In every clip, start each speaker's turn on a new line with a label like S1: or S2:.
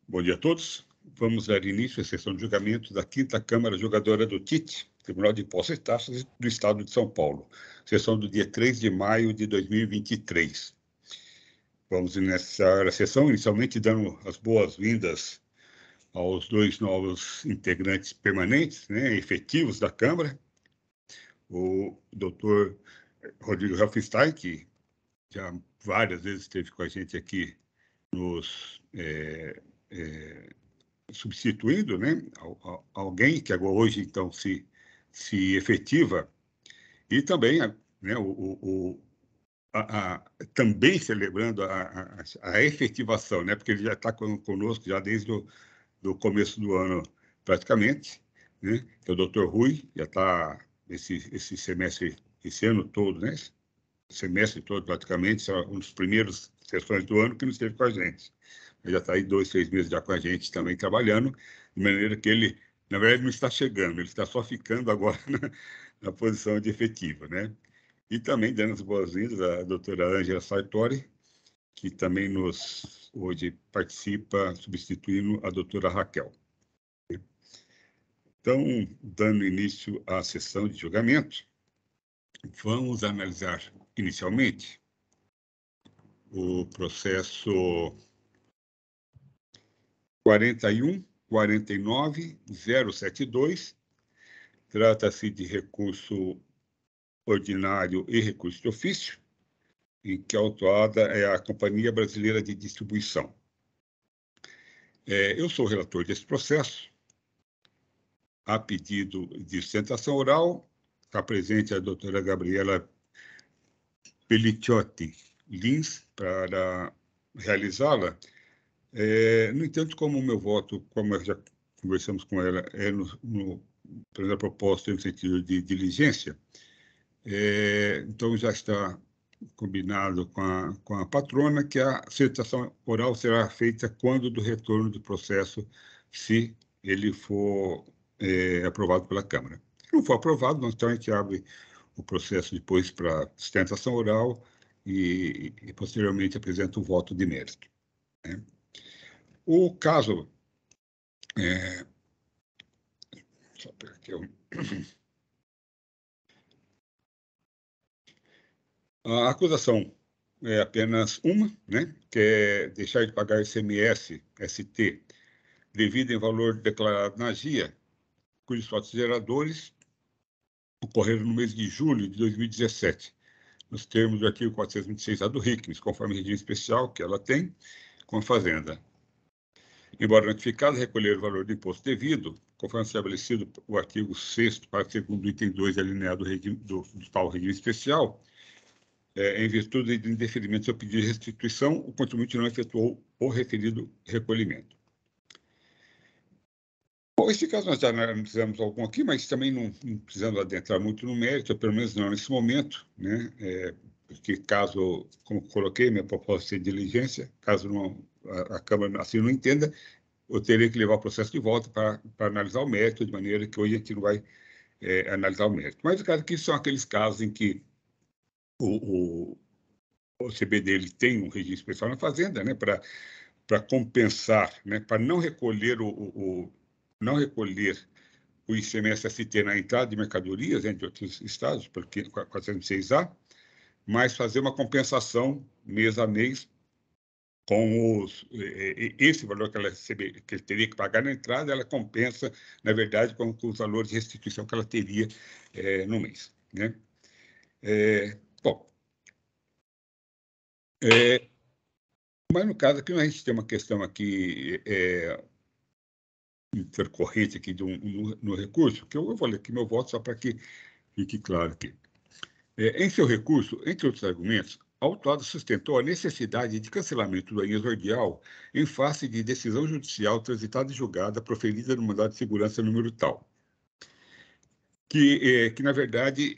S1: Bom dia a todos. Vamos dar início à sessão de julgamento da 5ª Câmara Julgadora do TIT, Tribunal de Impostos e Taxas do Estado de São Paulo, sessão do dia 3 de maio de 2023. Vamos iniciar a sessão, inicialmente dando as boas-vindas aos dois novos integrantes permanentes, efetivos da Câmara, o doutor Rodrigo Helfenstein, que já várias vezes esteve com a gente aqui nos substituindo, alguém que agora hoje então se efetiva, e também também celebrando a efetivação, porque ele já está conosco já desde do começo do ano praticamente, que é o Dr. Rui, já está esse semestre, esse ano todo, semestre todo praticamente, são um dos primeiros sessões do ano que não esteve com a gente. Ele já está aí 2, 3 meses já com a gente também trabalhando, de maneira que ele, na verdade, não está chegando, ele está só ficando agora na posição de efetiva, E também dando as boas-vindas à doutora Ângela Sartori, que também hoje participa, substituindo a doutora Raquel. Então, dando início à sessão de julgamento, vamos analisar inicialmente o processo 41.49.072, trata-se de recurso ordinário e recurso de ofício, em que a autuada é a Companhia Brasileira de Distribuição. Eu sou o relator desse processo. A pedido de sustentação oral, está presente a doutora Gabriela Pelliciotti Lins para realizá-la. No entanto, como o meu voto, como já conversamos com ela, é pela proposta no sentido de diligência, então já está combinado com a patrona que a sustentação oral será feita quando do retorno do processo, se ele for aprovado pela Câmara. Se não for aprovado, então a gente abre o processo depois para sustentação oral e posteriormente apresenta o voto de mérito. O caso... Só pegar aqui a acusação é apenas uma, que é deixar de pagar ICMS, ST, devido em valor declarado na GIA, cujos fatos geradores ocorreram no mês de julho de 2017, nos termos do artigo 426A do RICMES, conforme regime especial que ela tem com a Fazenda. Embora notificado recolher o valor do imposto devido, conforme estabelecido o artigo 6º, parágrafo 2º do item 2, alineado do tal regime especial, em virtude de indeferimento do seu pedido de restituição, o contribuinte não efetuou o referido recolhimento. Bom, esse caso nós já analisamos algum aqui, mas também não precisamos adentrar muito no mérito, pelo menos não nesse momento, porque caso, como coloquei, minha proposta de diligência, caso a Câmara assim não entenda, eu teria que levar o processo de volta para analisar o mérito, de maneira que hoje a gente não vai analisar o mérito. Mas o caso aqui são aqueles casos em que o CBD ele tem um registro especial na Fazenda, para compensar, para não recolher não recolher o ICMS-ST na entrada de mercadorias entre outros estados, porque 406A, mas fazer uma compensação mês a mês com esse valor que ele teria que pagar na entrada, ela compensa, na verdade, com os valores de restituição que ela teria no mês. Bom, mas no caso aqui, a gente tem uma questão aqui intercorrente aqui no recurso, que eu vou ler aqui meu voto só para que fique claro aqui. Em seu recurso, entre outros argumentos, a autuada sustentou a necessidade de cancelamento do exordial em face de decisão judicial transitada e julgada proferida no mandado de segurança número tal. Que na verdade,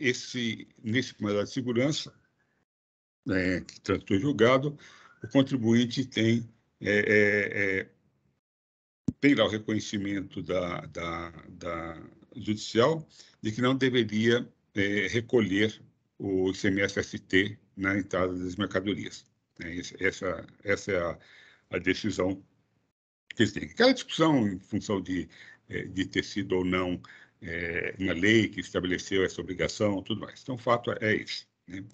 S1: nesse mandado de segurança, que transitou e julgado, o contribuinte tem lá o reconhecimento da judicial de que não deveria recolher o ICMS-ST na entrada das mercadorias. Essa é a decisão que eles têm. Aquela discussão em função de ter sido ou não uma lei que estabeleceu essa obrigação, tudo mais. Então, o fato é esse, né?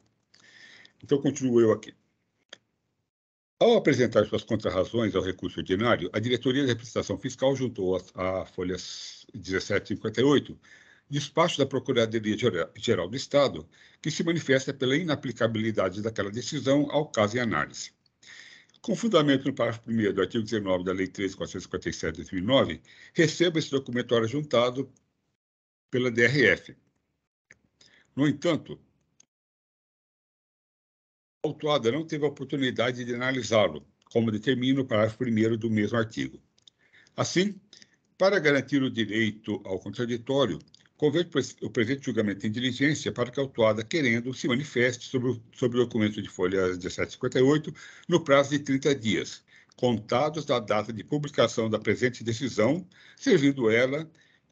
S1: Então, continuo eu aqui. Ao apresentar suas contrarrazões ao recurso ordinário, a Diretoria de Representação Fiscal juntou à folha 1758 despacho da Procuradoria-Geral do Estado, que se manifesta pela inaplicabilidade daquela decisão ao caso em análise. Com fundamento no parágrafo 1º do artigo 19 da Lei 13.457 de 2009, recebo esse documento ora juntado pela DRF. No entanto, a autuada não teve a oportunidade de analisá-lo, como determina o parágrafo 1º do mesmo artigo. Assim, para garantir o direito ao contraditório, converto o presente julgamento em diligência para que a autuada, querendo, se manifeste sobre o documento de folha 1758 no prazo de 30 dias, contados da data de publicação da presente decisão, servindo ela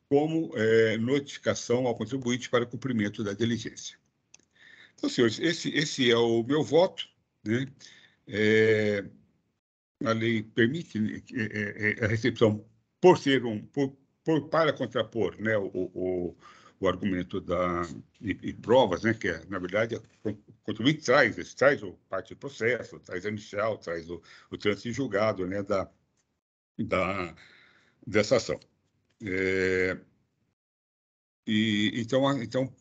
S1: como notificação ao contribuinte para o cumprimento da diligência. Então, senhores, esse é o meu voto, né? A lei permite a recepção para contrapor, né, o argumento e provas, né, que na verdade o contribuinte traz o parte do processo, traz a inicial, traz o trânsito em julgado, né, dessa ação. Então,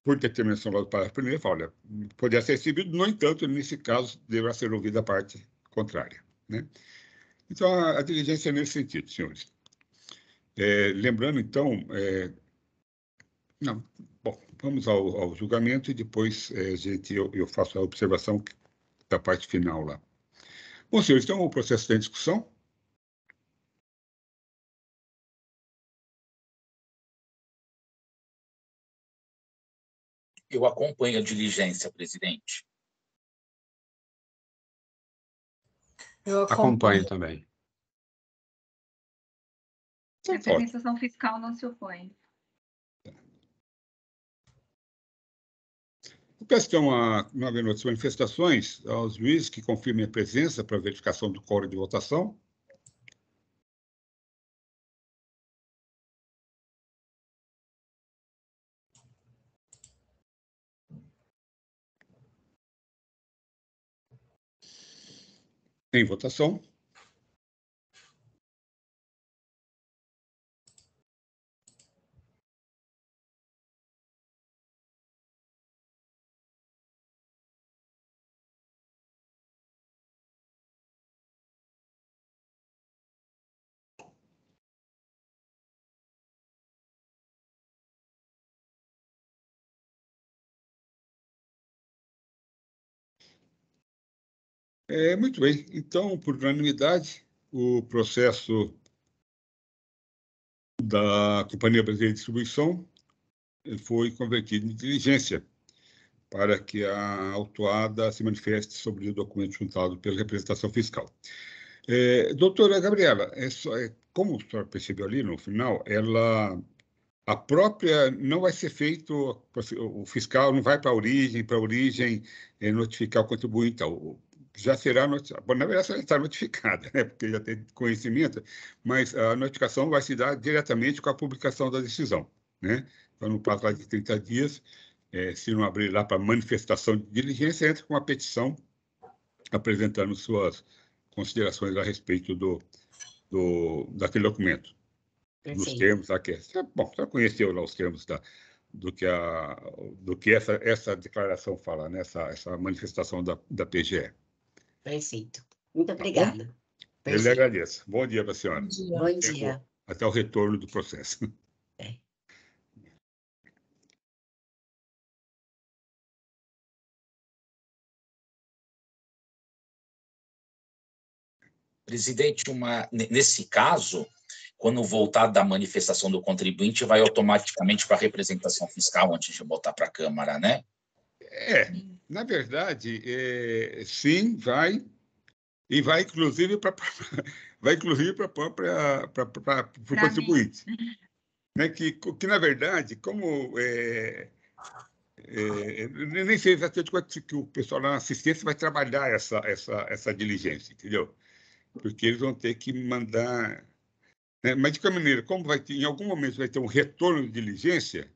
S1: por determinação lá do parágrafo primeiro, fala, poderá ser recebido, no entanto, nesse caso, deverá ser ouvida a parte contrária, né? Então, a diligência é nesse sentido, senhores. Lembrando, então, não, bom, vamos ao julgamento e depois eu faço a observação da parte final lá. Bom, senhores, então o processo está em discussão.
S2: Eu acompanho a diligência, presidente.
S3: Eu acompanho também.
S4: A representação fiscal não se opõe.
S1: Peço então, não havendo outras manifestações, aos juízes que confirmem a presença para verificação do quórum de votação. Em votação. Muito bem. Então, por unanimidade, o processo da Companhia Brasileira de Distribuição foi convertido em diligência para que a autuada se manifeste sobre o documento juntado pela representação fiscal. Doutora Gabriela, como a senhora percebeu ali no final, a própria não vai ser feito, o fiscal não vai para a origem notificar o contribuinte, já será notificada. Bom, na verdade, ela está notificada, né, porque já tem conhecimento, mas a notificação vai se dar diretamente com a publicação da decisão, né? Então, no prazo lá de 30 dias, se não abrir lá para manifestação de diligência, entra com uma petição apresentando suas considerações a respeito daquele documento. Nos termos aqui. Bom, já conheceu lá os termos do que essa declaração fala, né? essa manifestação da PGE.
S3: Perfeito. Muito obrigada.
S1: Tá, eu lhe agradeço. Bom dia para a senhora.
S3: Bom dia.
S1: Até o retorno do processo.
S2: Presidente, nesse caso, quando voltar da manifestação do contribuinte, vai automaticamente para a representação fiscal antes de voltar para a Câmara, né?
S1: Na verdade, sim, vai. E vai, inclusive, para o contribuinte. Né? Que, na verdade, como... nem sei exatamente quanto que o pessoal na assistência vai trabalhar essa diligência, entendeu? porque eles vão ter que mandar... Né? Mas, de qualquer maneira, como vai ter, em algum momento vai ter um retorno de diligência,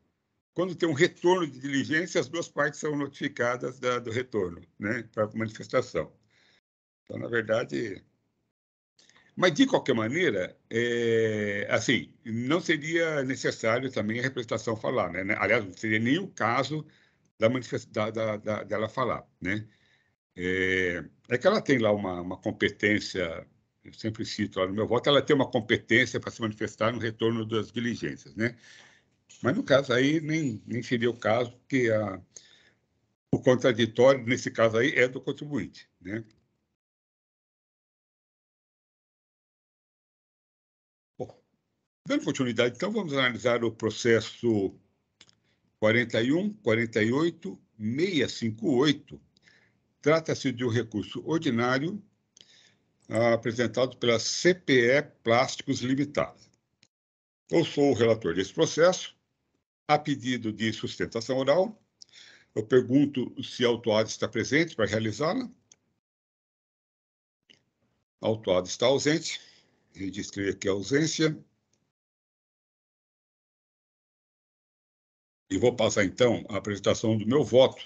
S1: quando tem um retorno de diligência, as duas partes são notificadas do retorno, né, para a manifestação. Então, na verdade... Mas, de qualquer maneira, assim, não seria necessário também a representação falar, né? Aliás, não seria nem o caso dela falar, né? É que ela tem lá uma competência, eu sempre cito lá no meu voto, ela tem uma competência para se manifestar no retorno das diligências, né? Mas, no caso aí, nem seria o caso, porque o contraditório, nesse caso aí, é do contribuinte, né? Bom, dando continuidade, então, vamos analisar o processo 41, 48, 658. Trata-se de um recurso ordinário apresentado pela CPE Plásticos Limitada. Eu sou o relator desse processo. A pedido de sustentação oral, eu pergunto se a autuada está presente para realizá-la. A autuada está ausente. Registrei aqui a ausência. E vou passar, então, a apresentação do meu voto.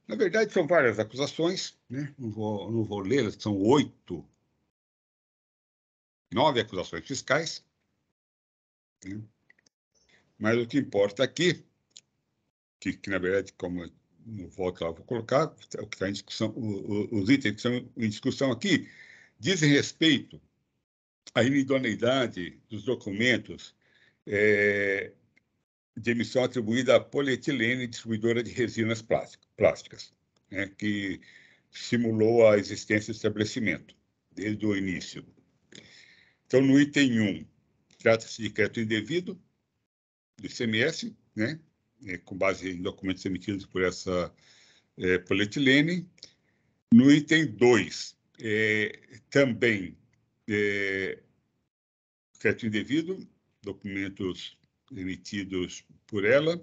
S1: Na verdade, são várias acusações, né? Não vou lê-las, são 9 acusações fiscais, né? Mas o que importa aqui, que na verdade, como no voto lá vou colocar, o que está em discussão, os itens que estão em discussão aqui, dizem respeito à inidoneidade dos documentos de emissão atribuída à polietilene, distribuidora de resinas plásticas, né, que simulou a existência do estabelecimento, desde o início. Então, no item 1, trata-se de crédito indevido do ICMS, né, com base em documentos emitidos por essa polietilene. No item 2, também crédito indevido, documentos emitidos por ela.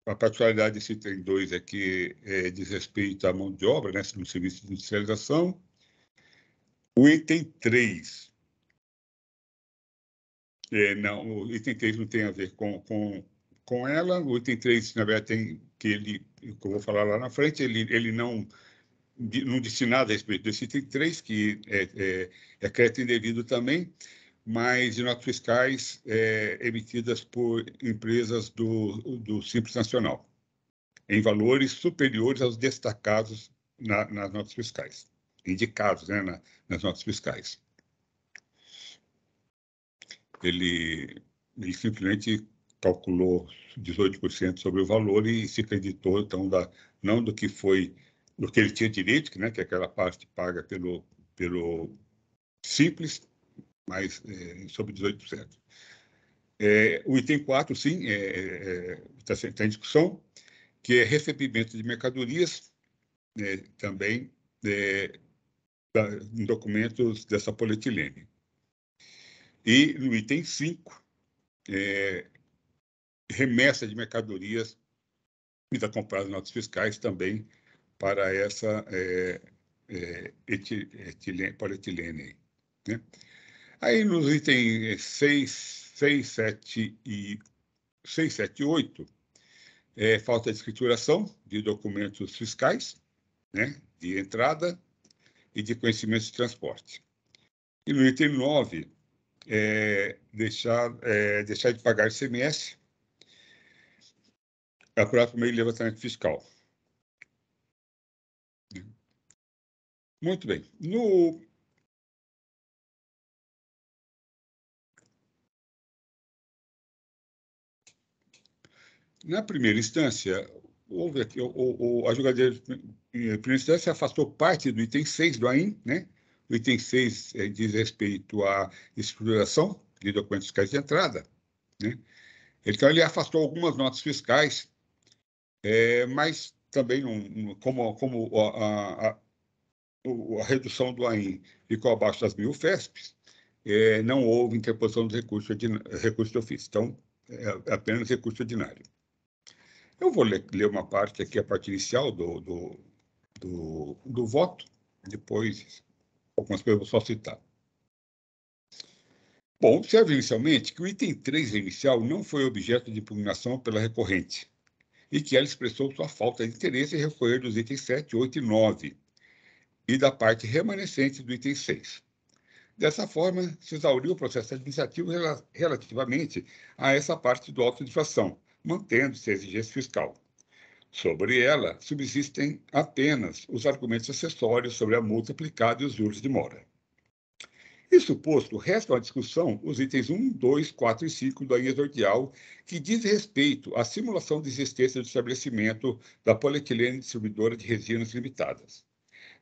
S1: A particularidade desse item 2 é que diz respeito à mão de obra, né, no serviço de industrialização. O item 3, não, o item 3 não tem a ver com ela. O item 3, na verdade, tem que eu vou falar lá na frente, ele não disse nada a respeito desse item 3, que é crédito indevido também, mas de notas fiscais emitidas por empresas do Simples Nacional, em valores superiores aos destacados nas notas fiscais, indicados, né, nas notas fiscais. Ele simplesmente calculou 18% sobre o valor e se acreditou, então, não do que ele tinha direito, né, que é aquela parte paga pelo Simples, mas sobre 18%. O item 4, sim, está em discussão, que é recebimento de mercadorias, também em documentos dessa polietilene. E no item 5, remessa de mercadorias vida comprada em notas fiscais também para essa polietilene. Né? Aí nos itens 6, 7 e 8, falta de escrituração de documentos fiscais, né, de entrada e de conhecimento de transporte. E no item 9, deixar de pagar ICMS apurado por meio de levantamento fiscal. Muito bem. Na primeira instância, houve aqui, a julgadora de primeira instância afastou parte do item 6 do AIM, né? O item 6 diz respeito à escrituração de documentos fiscais de entrada, né? Então, ele afastou algumas notas fiscais, mas também, como a redução do AIM ficou abaixo das 1.000 FESPs, não houve interposição dos recursos de ofício. Então, é apenas recurso ordinário. Eu vou ler uma parte aqui, a parte inicial do voto, depois algumas coisas eu vou só citar. Bom, observe inicialmente que o item 3 inicial não foi objeto de impugnação pela recorrente e que ela expressou sua falta de interesse em recorrer dos itens 7, 8 e 9 e da parte remanescente do item 6. Dessa forma, se exauriu o processo administrativo relativamente a essa parte do auto de infração, mantendo-se a exigência fiscal. Sobre ela, subsistem apenas os argumentos acessórios sobre a multa aplicada e os juros de mora. Isso posto, restam à discussão os itens 1, 2, 4 e 5 da linha exordial, que diz respeito à simulação de existência do estabelecimento da Polietilene Distribuidora de Resinas Limitadas.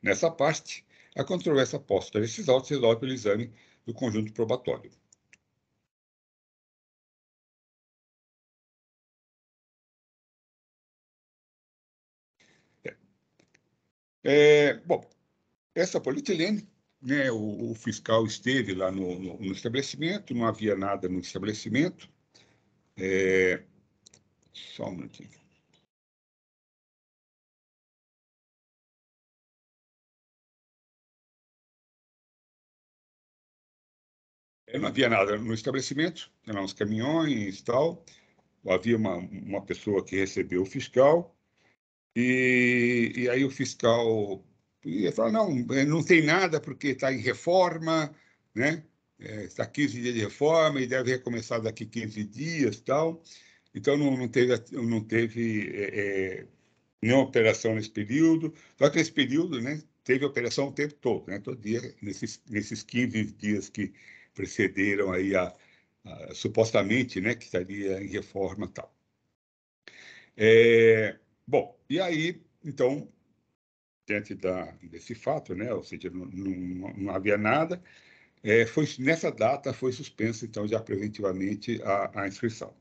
S1: Nessa parte, a controvérsia posta nesses autos resolve pelo exame do conjunto probatório. Bom, essa polietilene, né, o fiscal esteve lá no estabelecimento, não havia nada no estabelecimento. Só um minutinho. Não havia nada no estabelecimento, eram uns caminhões e tal. Havia uma pessoa que recebeu o fiscal, e aí o fiscal ia falar, não tem nada porque está em reforma, né? Está 15 dias de reforma e deve recomeçar daqui 15 dias e tal. Então, não teve nenhuma operação nesse período. Só que nesse período, né, teve operação o tempo todo, né? Todo dia, nesses 15 dias que precederam aí supostamente, né, que estaria em reforma e tal. Bom, e aí, então, diante desse fato, né, ou seja, não havia nada, nessa data foi suspensa, então, já preventivamente a inscrição.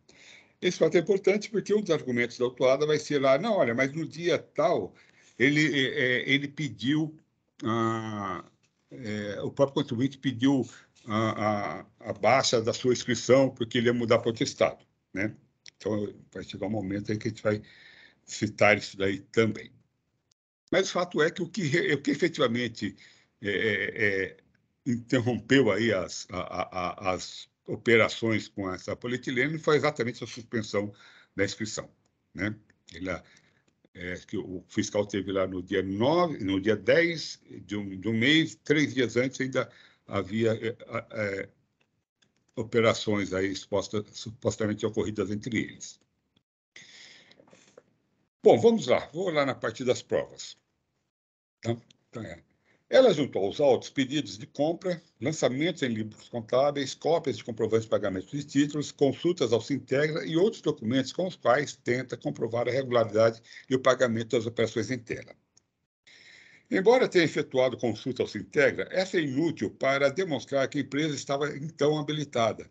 S1: Esse fato é importante porque um dos argumentos da autuada vai ser lá, não, olha, mas no dia tal, ele pediu, o próprio contribuinte pediu a baixa da sua inscrição porque ele ia mudar para outro estado, né? Então, vai chegar um momento aí que a gente vai citar isso daí também. Mas o fato é que o que efetivamente interrompeu aí as operações com essa polietilene foi exatamente a suspensão da inscrição, né? Que o fiscal teve lá no dia 9, no dia 10 de um mês, 3 dias antes ainda havia operações aí supostamente ocorridas entre eles. Bom, vamos lá. Vou lá na parte das provas. Ela juntou aos autos pedidos de compra, lançamentos em livros contábeis, cópias de comprovantes de pagamento de títulos, consultas ao Sintegra e outros documentos com os quais tenta comprovar a regularidade e o pagamento das operações em tela. Embora tenha efetuado consulta ao Sintegra, essa é inútil para demonstrar que a empresa estava então habilitada,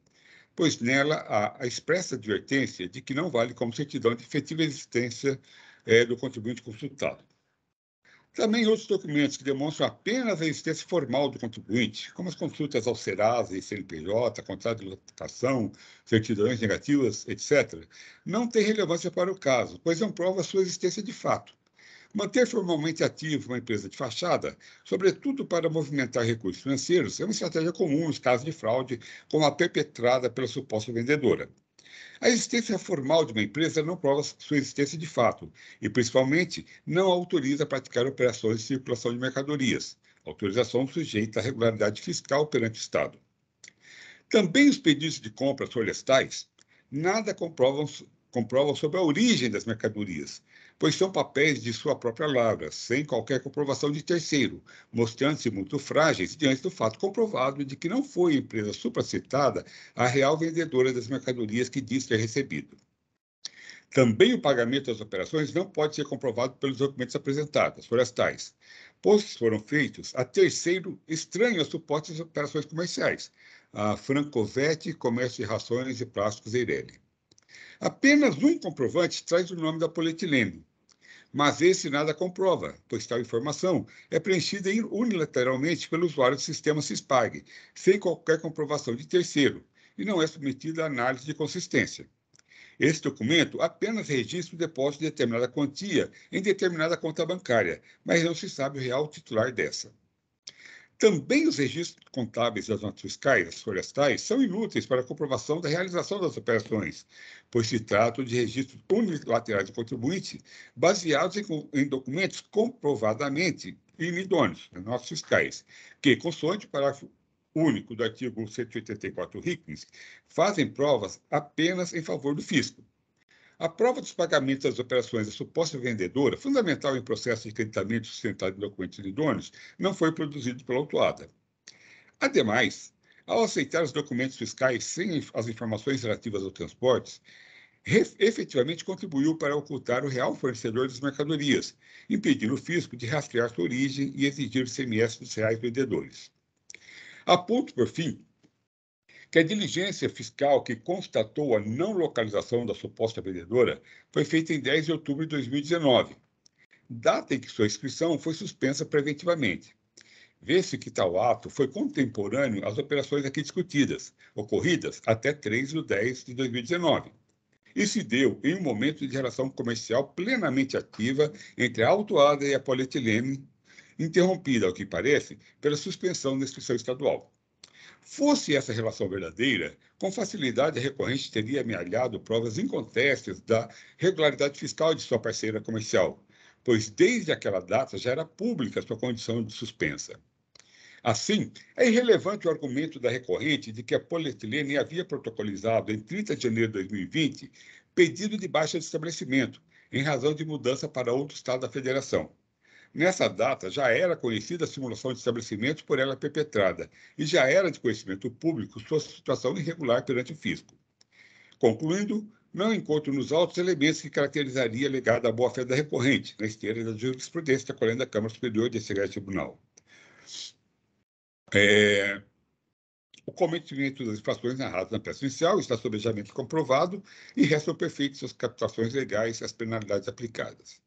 S1: pois nela há a expressa advertência de que não vale como certidão de efetiva existência do contribuinte consultado. Também outros documentos que demonstram apenas a existência formal do contribuinte, como as consultas ao Serasa e CNPJ, contrato de locação, certidões negativas, etc., não têm relevância para o caso, pois não prova a sua existência de fato. Manter formalmente ativo uma empresa de fachada, sobretudo para movimentar recursos financeiros, é uma estratégia comum nos casos de fraude, como a perpetrada pela suposta vendedora. A existência formal de uma empresa não prova sua existência de fato e, principalmente, não autoriza a praticar operações de circulação de mercadorias, autorização sujeita à regularidade fiscal perante o Estado. Também os pedidos de compras florestais nada comprovam sobre a origem das mercadorias, pois são papéis de sua própria lavra, sem qualquer comprovação de terceiro, mostrando-se muito frágeis diante do fato comprovado de que não foi a empresa supracitada a real vendedora das mercadorias que diz ter recebido. Também o pagamento das operações não pode ser comprovado pelos documentos apresentados, florestais, pois foram feitos a terceiro estranho às supostas operações comerciais, a Francovete, Comércio de Rações e Plásticos Eireli. Apenas um comprovante traz o nome da polietilene, mas esse nada comprova, pois tal informação é preenchida unilateralmente pelo usuário do sistema SISPAG, sem qualquer comprovação de terceiro, e não é submetida à análise de consistência. Esse documento apenas registra o depósito de determinada quantia em determinada conta bancária, mas não se sabe o real titular dessa. Também os registros contábeis das notas fiscais, as florestais, são inúteis para a comprovação da realização das operações, pois se trata de registros unilaterais do contribuinte baseados em documentos comprovadamente inidôneos, as notas fiscais, que, consoante o parágrafo único do artigo 184 RICNES, fazem provas apenas em favor do fisco. A prova dos pagamentos das operações da suposta vendedora, fundamental em processo de creditamento sustentado em documentos idôneos, não foi produzido pela autuada. Ademais, ao aceitar os documentos fiscais sem as informações relativas ao transporte, efetivamente contribuiu para ocultar o real fornecedor das mercadorias, impedindo o fisco de rastrear sua origem e exigir o ICMS dos reais vendedores. Aponto, por fim, que a diligência fiscal que constatou a não localização da suposta vendedora foi feita em 10 de outubro de 2019, data em que sua inscrição foi suspensa preventivamente. Vê-se que tal ato foi contemporâneo às operações aqui discutidas, ocorridas até 3 de 10 de 2019, e se deu em um momento de relação comercial plenamente ativa entre a autuada e a polietilene, interrompida, ao que parece, pela suspensão da inscrição estadual. Fosse essa relação verdadeira, com facilidade a recorrente teria amealhado provas incontestáveis da regularidade fiscal de sua parceira comercial, pois desde aquela data já era pública sua condição de suspensa. Assim, é irrelevante o argumento da recorrente de que a polietilene havia protocolizado em 30 de janeiro de 2020 pedido de baixa de estabelecimento, em razão de mudança para outro estado da federação. Nessa data, já era conhecida a simulação de estabelecimento por ela perpetrada e já era de conhecimento público sua situação irregular perante o fisco. Concluindo, não encontro nos autos elementos que caracterizaria a alegada boa-fé da recorrente, na esteira da jurisprudência decorrente da Câmara Superior de Excelência Tribunal. O cometimento das infrações narradas na peça inicial está sob julgamento comprovado e restam perfeitas suas captações legais e as penalidades aplicadas.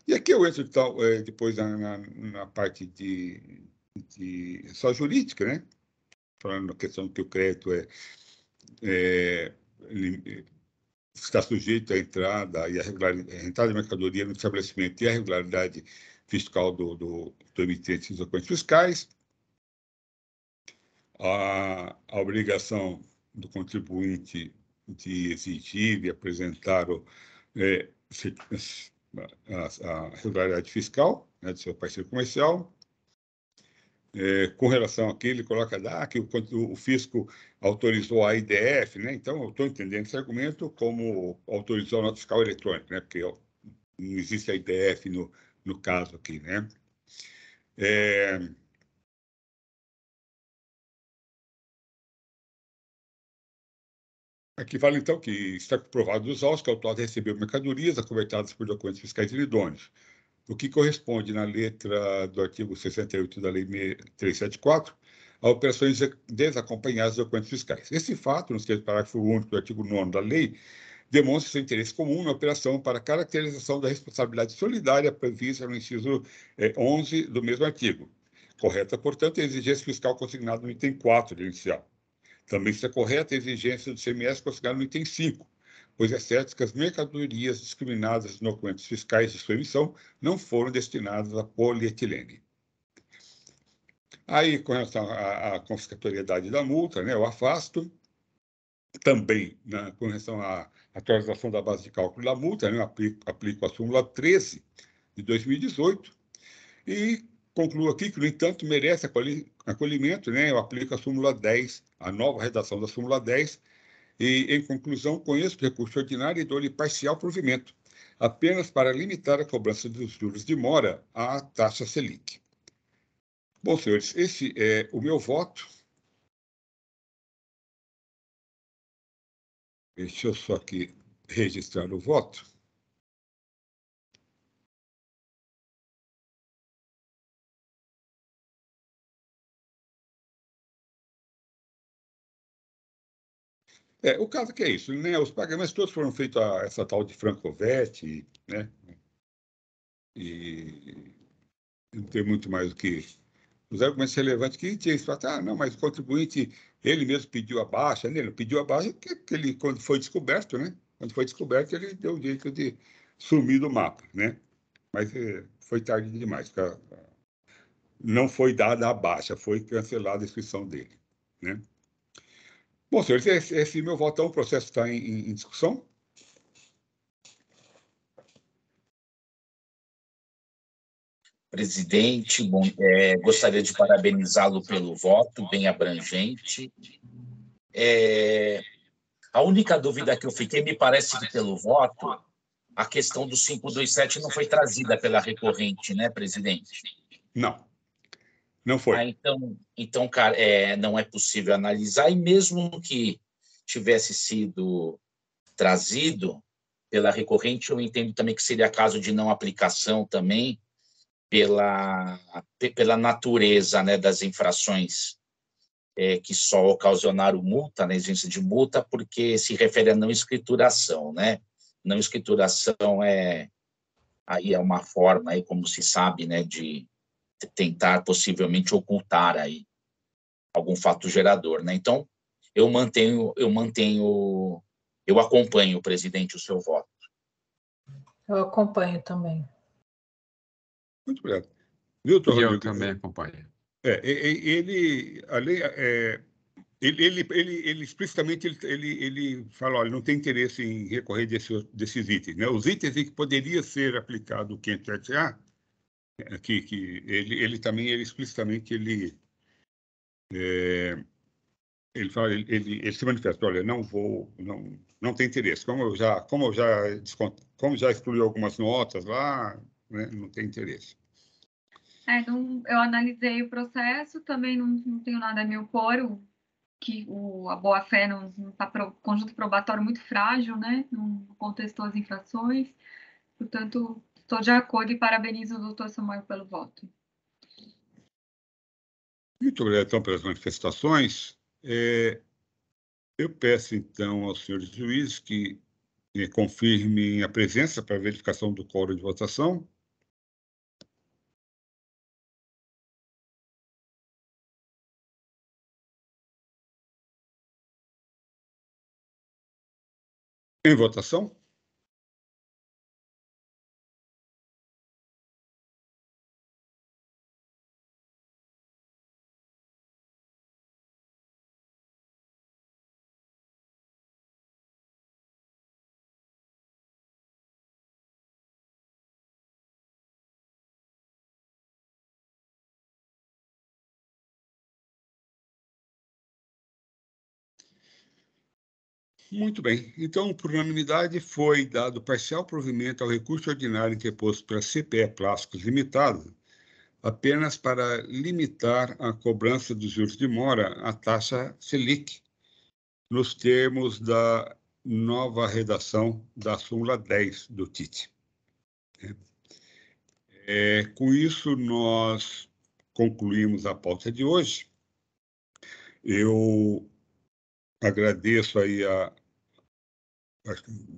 S1: E aqui eu entro, então, depois na parte de só jurídica, né? Falando na questão que o crédito está sujeito à entrada e a entrada de mercadoria no estabelecimento e a regularidade fiscal do emitente dos documentos fiscais, a obrigação do contribuinte de exigir e apresentar a regularidade fiscal, né, do seu parceiro comercial. Com relação àquilo, ele coloca que o fisco autorizou a IDF, né? Então, eu estou entendendo esse argumento como autorizou a nota fiscal eletrônica, né? Porque não existe a IDF no caso aqui, né? Aqui vale, então, que está comprovado dos autos que a autuada recebeu mercadorias acobertadas por documentos fiscais inidôneos, o que corresponde, na letra do artigo 68 da Lei 374, a operações desacompanhadas de documentos fiscais. Esse fato, no seu parágrafo único do artigo 9º da lei, demonstra seu interesse comum na operação para caracterização da responsabilidade solidária prevista no inciso 11 do mesmo artigo. Correta, portanto, a exigência fiscal consignada no item 4 do inicial. Também está correta a exigência do CMS consignada no item 5, pois é certo que as mercadorias discriminadas nos documentos fiscais de sua emissão não foram destinadas à polietilene. Aí, com relação à confiscatoriedade da multa, né, eu afasto. Também, né, com relação à atualização da base de cálculo da multa, né, eu aplico a súmula 13 de 2018 e concluo aqui que, no entanto, merece acolhimento, né, eu aplico a súmula 10, a nova redação da súmula 10, e, em conclusão, conheço o recurso ordinário e dou-lhe parcial provimento, apenas para limitar a cobrança dos juros de mora à taxa Selic. Bom, senhores, esse é o meu voto. Deixa eu só aqui registrar o voto. O caso que é isso, né? Os pagamentos todos foram feitos a essa tal de Francovet, né? E não tem muito mais o que... Os argumentos relevantes que tinha isso, não, mas o contribuinte, ele mesmo pediu a baixa, né? Ele não pediu a baixa porque ele, quando foi descoberto, né? Quando foi descoberto, ele deu o jeito de sumir do mapa, né? Mas foi tarde demais, não foi dada a baixa, foi cancelada a inscrição dele, né? Bom, senhores, esse meu voto, o processo está em discussão.
S2: Presidente, bom, gostaria de parabenizá-lo pelo voto, bem abrangente. A única dúvida que eu fiquei, me parece que pelo voto, a questão do 527 não foi trazida pela recorrente, né, presidente?
S1: Não foi.
S2: Então, cara, não é possível analisar, e mesmo que tivesse sido trazido pela recorrente, eu entendo também que seria caso de não aplicação também, pela natureza, né, das infrações que só ocasionaram multa, né, exigência de multa, porque se refere a não escrituração, né? Não escrituração aí é uma forma, aí, como se sabe, né, de tentar possivelmente ocultar aí algum fato gerador, né? Então, eu acompanho, presidente, o seu voto.
S5: Eu acompanho também.
S1: Muito obrigado. Milton Rodrigues.
S3: Eu também acompanho.
S1: Ele explicitamente ele fala, olha, não tem interesse em recorrer desses itens, né? Os itens em que poderia ser aplicado o 507A, que ele também, explicitamente, ele fala, ele se manifesta, olha, não tem interesse. Como já excluiu algumas notas lá, né, não tem interesse.
S4: Eu analisei o processo, também não tenho nada a me opor, a boa-fé não está conjunto probatório muito frágil, né? Não contestou as infrações. Portanto, estou de acordo e parabenizo o doutor Samuel pelo voto.
S1: Muito obrigado, então, pelas manifestações. Eu peço, então, aos senhores juízes que confirmem a presença para verificação do quórum de votação. Em votação. Muito bem. Então, por unanimidade, foi dado parcial provimento ao recurso ordinário interposto pela CPE Plásticos Limitada, apenas para limitar a cobrança dos juros de mora à taxa Selic, nos termos da nova redação da súmula 10 do TIT. Com isso, nós concluímos a pauta de hoje. Eu agradeço aí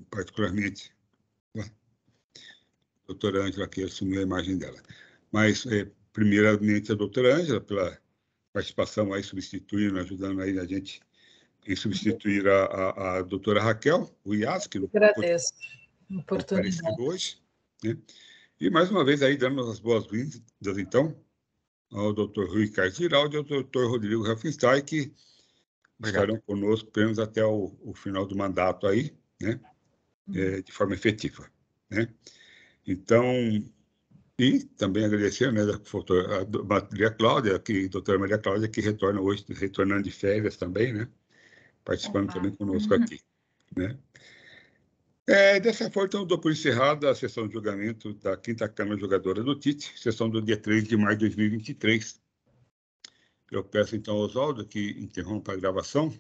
S1: particularmente a doutora Ângela, que assumiu a imagem dela. Mas, primeiramente, a doutora Ângela, pela participação aí, substituindo, ajudando aí a gente em substituir a doutora Raquel, o IAS, que não
S5: agradeço a
S1: oportunidade hoje, né? E, mais uma vez, aí, dando as boas-vindas, então, ao doutor Rui Carlos Giraldi e ao doutor Rodrigo Raffenstein, que estarão conosco pelo menos até o final do mandato aí, né? De forma efetiva, né? Então, e também agradecer, né, a Maria Cláudia, doutora Maria Cláudia, que retorna hoje, retornando de férias também, né? Participando também conosco aqui, né? Dessa forma, então, dou por encerrada a sessão de julgamento da 5ª Câmara Julgadora do TIT, sessão do dia 3 de maio de 2023. Eu peço, então, ao Oswaldo que interrompa a gravação.